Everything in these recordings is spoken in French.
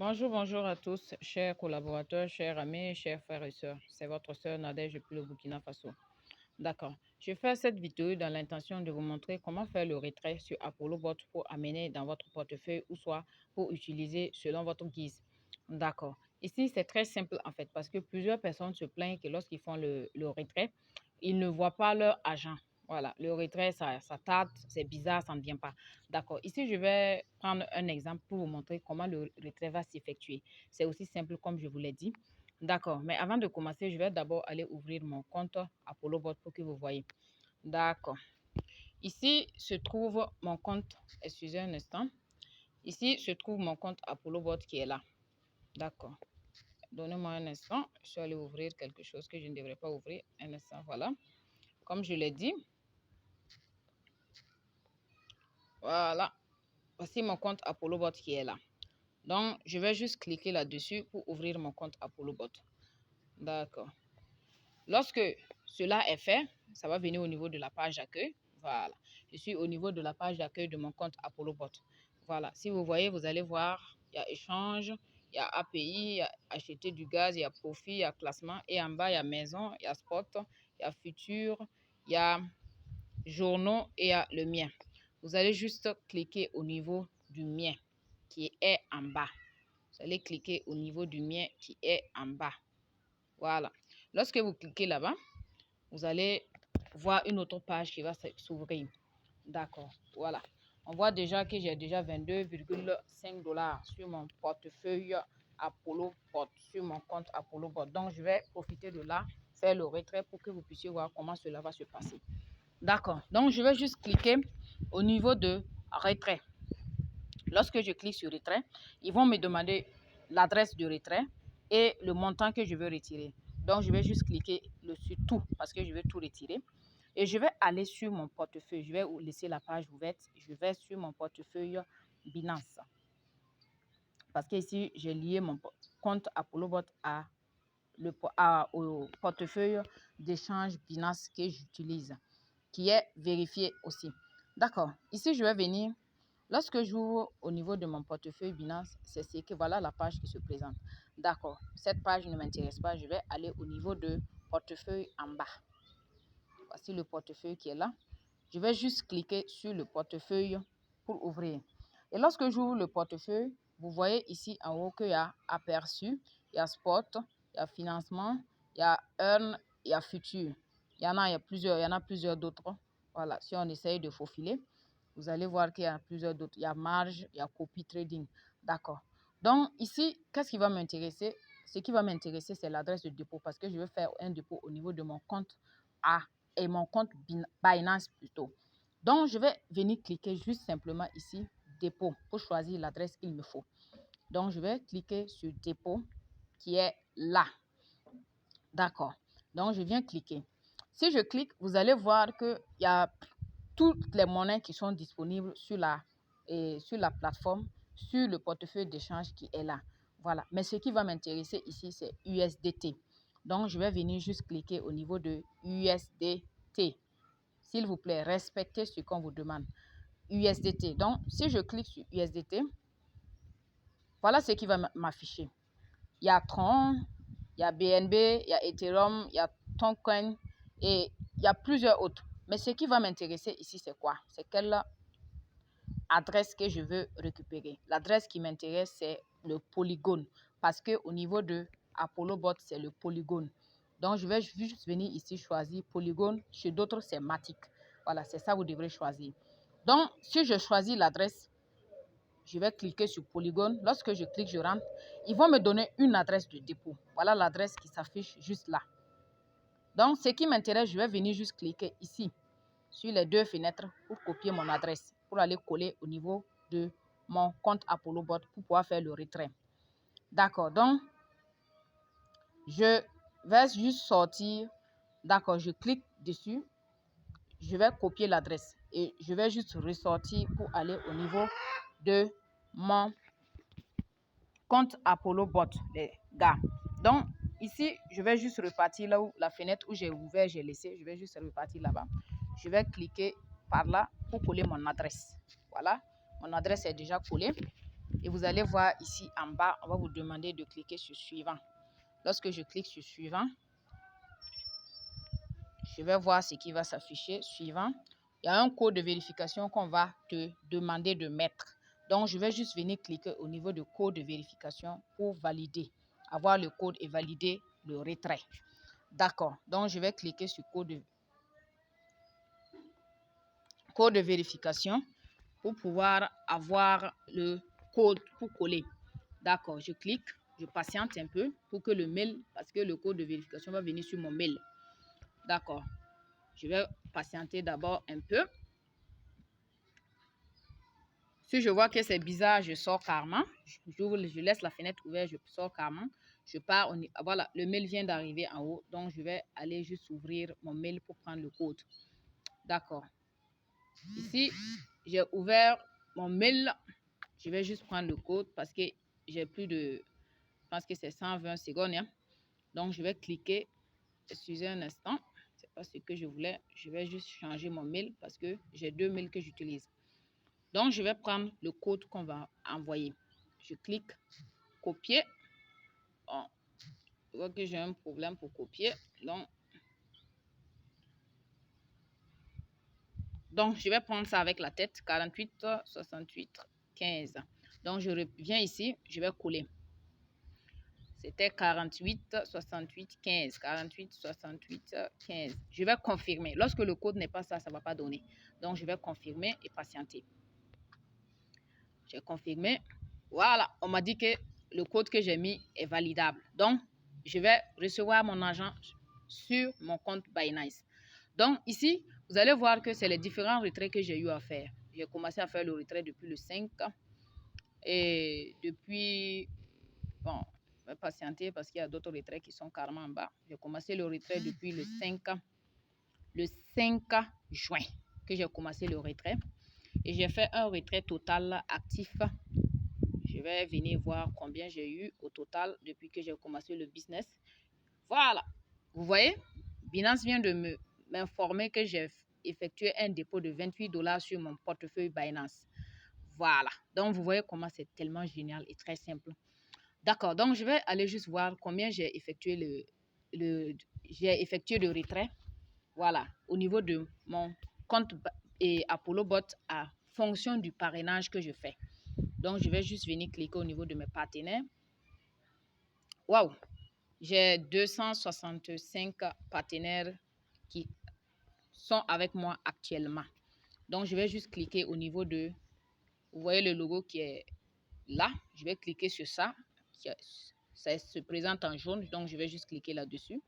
Bonjour à tous, chers collaborateurs, chers amis, chers frères et sœurs. C'est votre sœur Nadège depuis le Burkina Faso. D'accord. Je fais cette vidéo dans l'intention de vous montrer comment faire le retrait sur Apollo Bot pour amener dans votre portefeuille ou soit pour utiliser selon votre guise. D'accord. Ici, c'est très simple en fait parce que plusieurs personnes se plaignent que lorsqu'ils font le retrait, ils ne voient pas leur argent. Voilà, le retrait, ça tarde, c'est bizarre, ça ne vient pas. D'accord. Ici, je vais prendre un exemple pour vous montrer comment le retrait va s'effectuer. C'est aussi simple comme je vous l'ai dit. D'accord. Mais avant de commencer, je vais d'abord aller ouvrir mon compte Apollo Bot pour que vous voyez. D'accord. Ici se trouve mon compte. Excusez un instant. Ici se trouve mon compte Apollo Bot qui est là. D'accord. Donnez-moi un instant. Je suis allée ouvrir quelque chose que je ne devrais pas ouvrir. Un instant, voilà. Comme je l'ai dit. Voilà. Voici mon compte Apollo Bot qui est là. Donc, je vais juste cliquer là-dessus pour ouvrir mon compte Apollo Bot. D'accord. Lorsque cela est fait, ça va venir au niveau de la page d'accueil. Voilà. Je suis au niveau de la page d'accueil de mon compte Apollo Bot. Voilà. Si vous voyez, vous allez voir, il y a échange, il y a API, il y a acheter du gaz, il y a profit, il y a classement. Et en bas, il y a maison, il y a spot, il y a futur, il y a journaux et il y a le mien. Vous allez juste cliquer au niveau du mien qui est en bas. Vous allez cliquer au niveau du mien qui est en bas. Voilà. Lorsque vous cliquez là-bas, vous allez voir une autre page qui va s'ouvrir. D'accord. Voilà. On voit déjà que j'ai déjà 22,5 $ sur mon portefeuille Apollo Bot, sur mon compte Apollo Bot. Donc, je vais profiter de là, faire le retrait pour que vous puissiez voir comment cela va se passer. D'accord. Donc, je vais juste cliquer au niveau de retrait. Lorsque je clique sur retrait, ils vont me demander l'adresse de retrait et le montant que je veux retirer. Donc, je vais juste cliquer sur tout parce que je veux tout retirer. Et je vais aller sur mon portefeuille. Je vais laisser la page ouverte. Je vais sur mon portefeuille Binance. Parce que ici, j'ai lié mon compte Apollo Bot au portefeuille d'échange Binance que j'utilise, qui est vérifié aussi. D'accord. Ici, je vais venir. Lorsque j'ouvre au niveau de mon portefeuille Binance, c'est ce que voilà la page qui se présente. D'accord. Cette page ne m'intéresse pas. Je vais aller au niveau de portefeuille en bas. Voici le portefeuille qui est là. Je vais juste cliquer sur le portefeuille pour ouvrir. Et lorsque j'ouvre le portefeuille, vous voyez ici en haut qu'il y a aperçu, il y a spot, il y a financement, il y a earn, il y a futur. Il y en a plusieurs d'autres. Voilà, si on essaye de faufiler, vous allez voir qu'il y a plusieurs d'autres. Il y a marge, il y a copy trading. D'accord. Donc ici, qu'est-ce qui va m'intéresser? Ce qui va m'intéresser, c'est l'adresse de dépôt parce que je veux faire un dépôt au niveau de mon compte A et mon compte Binance plutôt. Donc, je vais venir cliquer juste simplement ici, dépôt, pour choisir l'adresse qu'il me faut. Donc, je vais cliquer sur dépôt qui est là. D'accord. Donc, je viens cliquer. Si je clique, vous allez voir qu'il y a toutes les monnaies qui sont disponibles sur la plateforme, sur le portefeuille d'échange qui est là. Voilà. Mais ce qui va m'intéresser ici, c'est USDT. Donc, je vais venir juste cliquer au niveau de USDT. S'il vous plaît, respectez ce qu'on vous demande. USDT. Donc, si je clique sur USDT, voilà ce qui va m'afficher. Il y a Tron, il y a BNB, il y a Ethereum, il y a Toncoin et il y a plusieurs autres. Mais ce qui va m'intéresser ici, c'est quoi? C'est quelle adresse que je veux récupérer. L'adresse qui m'intéresse, c'est le polygone. Parce qu'au niveau de Apollo Bot, c'est le polygone. Donc, je vais juste venir ici choisir polygone. Chez d'autres, c'est Matic. Voilà, c'est ça que vous devrez choisir. Donc, si je choisis l'adresse, je vais cliquer sur polygone. Lorsque je clique, je rentre. Ils vont me donner une adresse de dépôt. Voilà l'adresse qui s'affiche juste là. Donc, ce qui m'intéresse, je vais venir juste cliquer ici sur les deux fenêtres pour copier mon adresse, pour aller coller au niveau de mon compte Apollo Bot pour pouvoir faire le retrait. D'accord, donc je vais juste sortir. D'accord, je clique dessus. Je vais copier l'adresse et je vais juste ressortir pour aller au niveau de mon compte Apollo Bot, les gars. Donc, ici, je vais juste repartir là où la fenêtre où j'ai ouvert, j'ai laissé. Je vais juste repartir là-bas. Je vais cliquer par là pour coller mon adresse. Voilà, mon adresse est déjà collée. Et vous allez voir ici en bas, on va vous demander de cliquer sur suivant. Lorsque je clique sur suivant, je vais voir ce qui va s'afficher. Suivant, il y a un code de vérification qu'on va te demander de mettre. Donc, je vais juste venir cliquer au niveau de code de vérification pour valider. Avoir le code et valider le retrait. D'accord. Donc, je vais cliquer sur code de vérification pour pouvoir avoir le code pour coller. D'accord. Je clique. Je patiente un peu pour que le mail, parce que le code de vérification va venir sur mon mail. D'accord. Je vais patienter d'abord un peu. Si je vois que c'est bizarre, je sors carrément. Je laisse la fenêtre ouverte, je sors carrément. Je pars. Voilà, le mail vient d'arriver en haut. Donc, je vais aller juste ouvrir mon mail pour prendre le code. D'accord. Ici, j'ai ouvert mon mail. Je vais juste prendre le code parce que j'ai plus de... Je pense que c'est 120 secondes. Hein. Donc, je vais cliquer. Excusez un instant. C'est pas ce que je voulais. Je vais juste changer mon mail parce que j'ai 2 mails que j'utilise. Donc, je vais prendre le code qu'on va envoyer. Je clique copier. Bon, je vois que j'ai un problème pour copier. Donc, je vais prendre ça avec la tête. 48, 68, 15. Donc, je reviens ici. Je vais coller. C'était 48, 68, 15. 48, 68, 15. Je vais confirmer. Lorsque le code n'est pas ça, ça ne va pas donner. Donc, je vais confirmer et patienter. J'ai confirmé. Voilà, on m'a dit que le code que j'ai mis est validable. Donc, je vais recevoir mon argent sur mon compte Binance. Donc, ici, vous allez voir que c'est les différents retraits que j'ai eu à faire. J'ai commencé à faire le retrait depuis le 5. Et depuis... Bon, je vais patienter parce qu'il y a d'autres retraits qui sont carrément en bas. J'ai commencé le retrait depuis le 5 juin que j'ai commencé le retrait. Et j'ai fait un retrait total actif. Je vais venir voir combien j'ai eu au total depuis que j'ai commencé le business. Voilà. Vous voyez, Binance vient de m'informer que j'ai effectué un dépôt de 28 $ sur mon portefeuille Binance. Voilà. Donc, vous voyez comment c'est tellement génial et très simple. D'accord. Donc, je vais aller juste voir combien j'ai effectué j'ai effectué le retrait. Voilà. Au niveau de mon compte et Apollo Bot à fonction du parrainage que je fais. Donc, je vais juste venir cliquer au niveau de mes partenaires. Waouh! J'ai 265 partenaires qui sont avec moi actuellement. Donc, je vais juste cliquer au niveau de... Vous voyez le logo qui est là. Je vais cliquer sur ça. Ça se présente en jaune. Donc, je vais juste cliquer là-dessus.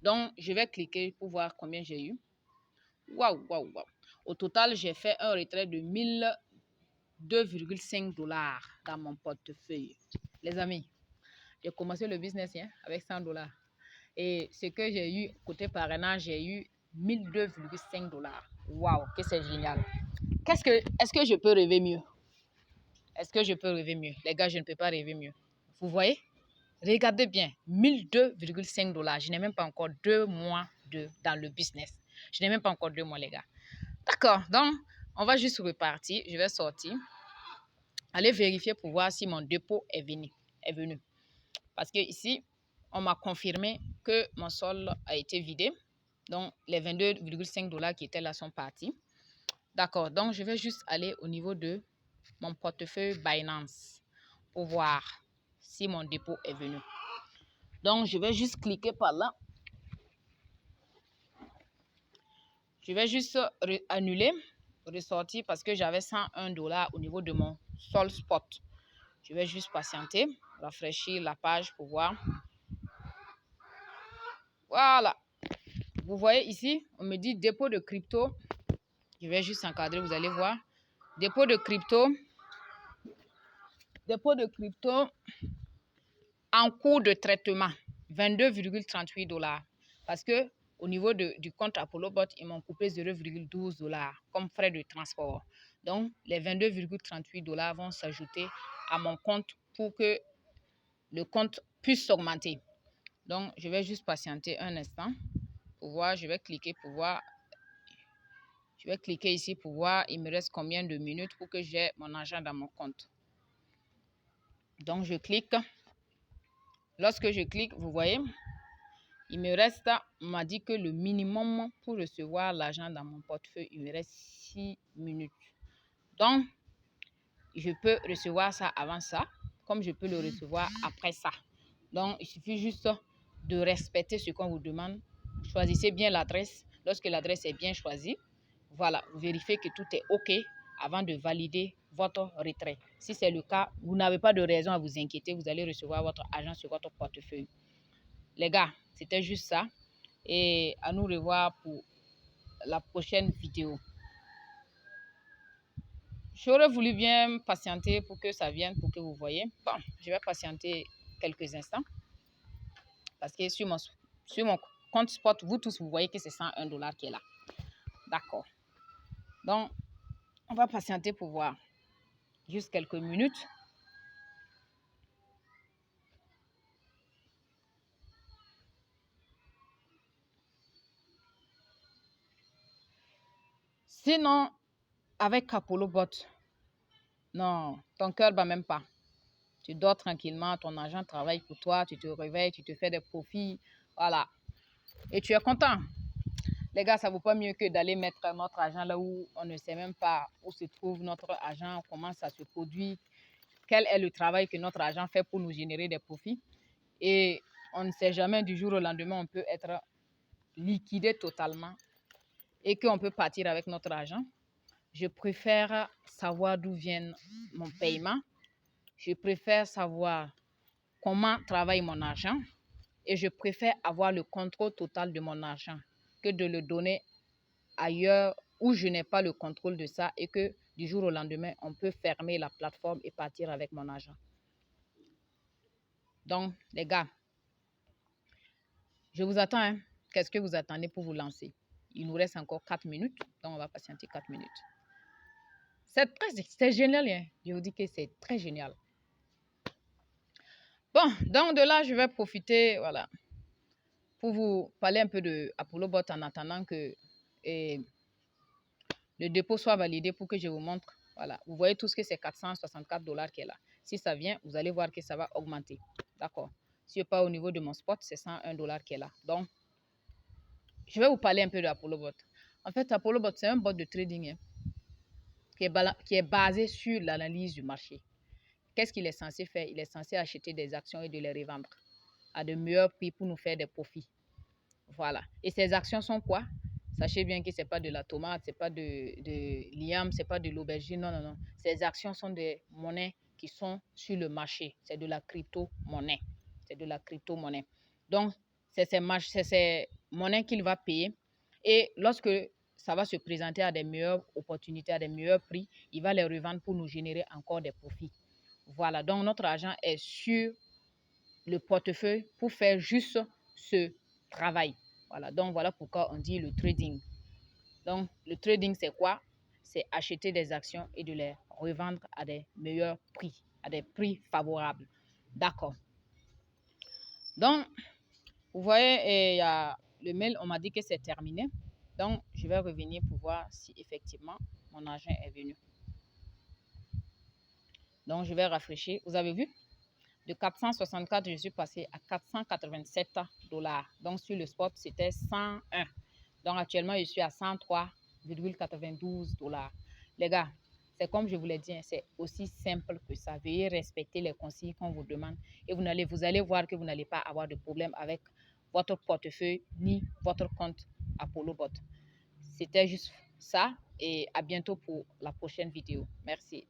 Donc, je vais cliquer pour voir combien j'ai eu. Waouh, waouh, waouh. Au total, j'ai fait un retrait de 2,5 $ dans mon portefeuille. Les amis, j'ai commencé le business avec 100 $. Et ce que j'ai eu côté parrainage, j'ai eu 1002,5 $. Waouh, que c'est génial. Est-ce que je peux rêver mieux? Est-ce que je peux rêver mieux? Les gars, je ne peux pas rêver mieux. Vous voyez? Regardez bien, 1002,5 $. Je n'ai même pas encore 2 mois dans le business. Je n'ai même pas encore 2 mois, les gars. D'accord, donc on va juste repartir. Je vais sortir. Aller vérifier pour voir si mon dépôt est venu. Parce que ici, on m'a confirmé que mon sol a été vidé. Donc, les 22,5 $ qui étaient là sont partis. D'accord, donc je vais juste aller au niveau de mon portefeuille Binance pour voir si mon dépôt est venu. Donc, je vais juste cliquer par là. Je vais juste annuler, ressortir parce que j'avais 101 $ au niveau de mon sol spot. Je vais juste patienter, rafraîchir la page pour voir. Voilà. Vous voyez ici, on me dit dépôt de crypto. Je vais juste encadrer, vous allez voir. Dépôt de crypto. Dépôt de crypto en cours de traitement. 22,38 $. Parce que au niveau du compte Apollo Bot, ils m'ont coupé 0,12 $ comme frais de transport. Donc, les 22,38 $ vont s'ajouter à mon compte pour que le compte puisse s'augmenter. Donc, je vais juste patienter un instant pour voir. Je vais cliquer pour voir. Je vais cliquer ici pour voir il me reste combien de minutes pour que j'ai mon argent dans mon compte. Donc, je clique. Lorsque je clique, vous voyez, il me reste, on m'a dit que le minimum pour recevoir l'argent dans mon portefeuille, il me reste 6 minutes. Donc, je peux recevoir ça avant ça, comme je peux le recevoir après ça. Donc, il suffit juste de respecter ce qu'on vous demande. Choisissez bien l'adresse. Lorsque l'adresse est bien choisie, voilà, vous vérifiez que tout est OK avant de valider votre retrait. Si c'est le cas, vous n'avez pas de raison à vous inquiéter. Vous allez recevoir votre argent sur votre portefeuille. Les gars, c'était juste ça. Et à nous revoir pour la prochaine vidéo. J'aurais voulu bien patienter pour que ça vienne, pour que vous voyez. Bon, je vais patienter quelques instants. Parce que sur mon compte spot, vous tous, vous voyez que c'est 101 $ qui est là. D'accord. Donc, on va patienter pour voir. Juste quelques minutes. Sinon, avec Apollo Bot, non, ton cœur ne bat même pas. Tu dors tranquillement, ton agent travaille pour toi, tu te réveilles, tu te fais des profits, voilà. Et tu es content. Les gars, ça ne vaut pas mieux que d'aller mettre notre argent là où on ne sait même pas où se trouve notre argent, comment ça se produit, quel est le travail que notre argent fait pour nous générer des profits. Et on ne sait jamais, du jour au lendemain, on peut être liquidé totalement et qu'on peut partir avec notre argent. Je préfère savoir d'où vient mon paiement. Je préfère savoir comment travaille mon argent. Et je préfère avoir le contrôle total de mon argent que de le donner ailleurs où je n'ai pas le contrôle de ça et que du jour au lendemain, on peut fermer la plateforme et partir avec mon argent. Donc, les gars, je vous attends. Hein. Qu'est-ce que vous attendez pour vous lancer? Il nous reste encore 4 minutes, donc on va patienter 4 minutes. C'est génial, hein? Je vous dis que c'est très génial. Bon, donc de là, je vais profiter, voilà, pour vous parler un peu de Apollo Bot en attendant que le dépôt soit validé pour que je vous montre. Voilà, vous voyez tout ce que c'est 464 $ qui est là. Si ça vient, vous allez voir que ça va augmenter. D'accord. Si je pas au niveau de mon spot, c'est 101 $ qui est là. Donc, je vais vous parler un peu de Apollo Bot. En fait, Apollo Bot, c'est un bot de trading hein, qui est basé sur l'analyse du marché. Qu'est-ce qu'il est censé faire? Il est censé acheter des actions et de les revendre à de meilleurs prix pour nous faire des profits. Voilà. Et ces actions sont quoi? Sachez bien que ce n'est pas de la tomate, ce n'est pas de l'iam, ce n'est pas de l'aubergine. Non, non, non. Ces actions sont des monnaies qui sont sur le marché. C'est de la crypto-monnaie. C'est de la crypto-monnaie. Donc, c'est ces monnaies qu'il va payer. Et lorsque ça va se présenter à des meilleures opportunités, à des meilleurs prix, il va les revendre pour nous générer encore des profits. Voilà. Donc, notre argent est sur le portefeuille pour faire juste ce travail. Voilà, donc voilà pourquoi on dit le trading. Donc, le trading, c'est quoi? C'est acheter des actions et de les revendre à des meilleurs prix, à des prix favorables. D'accord. Donc, vous voyez, il y a le mail, on m'a dit que c'est terminé. Donc, je vais revenir pour voir si effectivement mon argent est venu. Donc, je vais rafraîchir. Vous avez vu? De 464, je suis passé à 487 $. Donc, sur le spot, c'était 101. Donc, actuellement, je suis à 103,92 $. Les gars, c'est comme je vous l'ai dit, c'est aussi simple que ça. Veuillez respecter les consignes qu'on vous demande et vous allez voir que vous n'allez pas avoir de problème avec votre portefeuille ni votre compte Apollo Bot. C'était juste ça et à bientôt pour la prochaine vidéo. Merci.